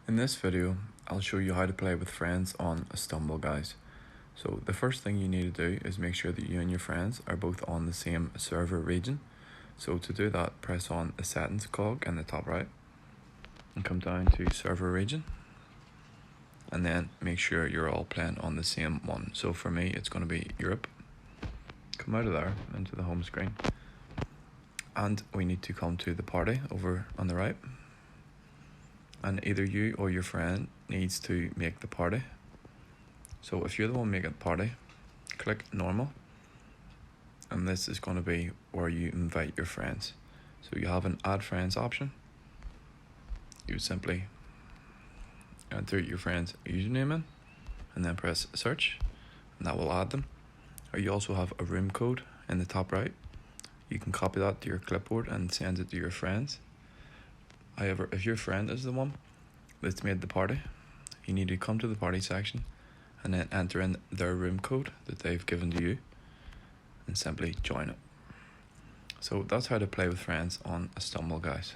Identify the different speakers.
Speaker 1: In this video, I'll show you how to play with friends on Stumble, guys. So the first thing you need to do is make sure that you and your friends are both on the same server region. So to do that, press on the settings cog in the top right and come down to server region, and then make sure you're all playing on the same one. So for me, it's going to be Europe. Come out of there into the home screen, and we need to come to the party over on the right, and either you or your friend needs to make the party. So if you're the one making the party, click normal, and this is going to be where you invite your friends. So you have an add friends option. You simply enter your friend's username in and then press search, and that will add them. Or you also have a room code in the top right. You can copy that to your clipboard and send it to your friends. However, if your friend is the one that's made the party, you need to come to the party section and then enter in their room code that they've given to you and simply join it. So that's how to play with friends on Stumble, guys.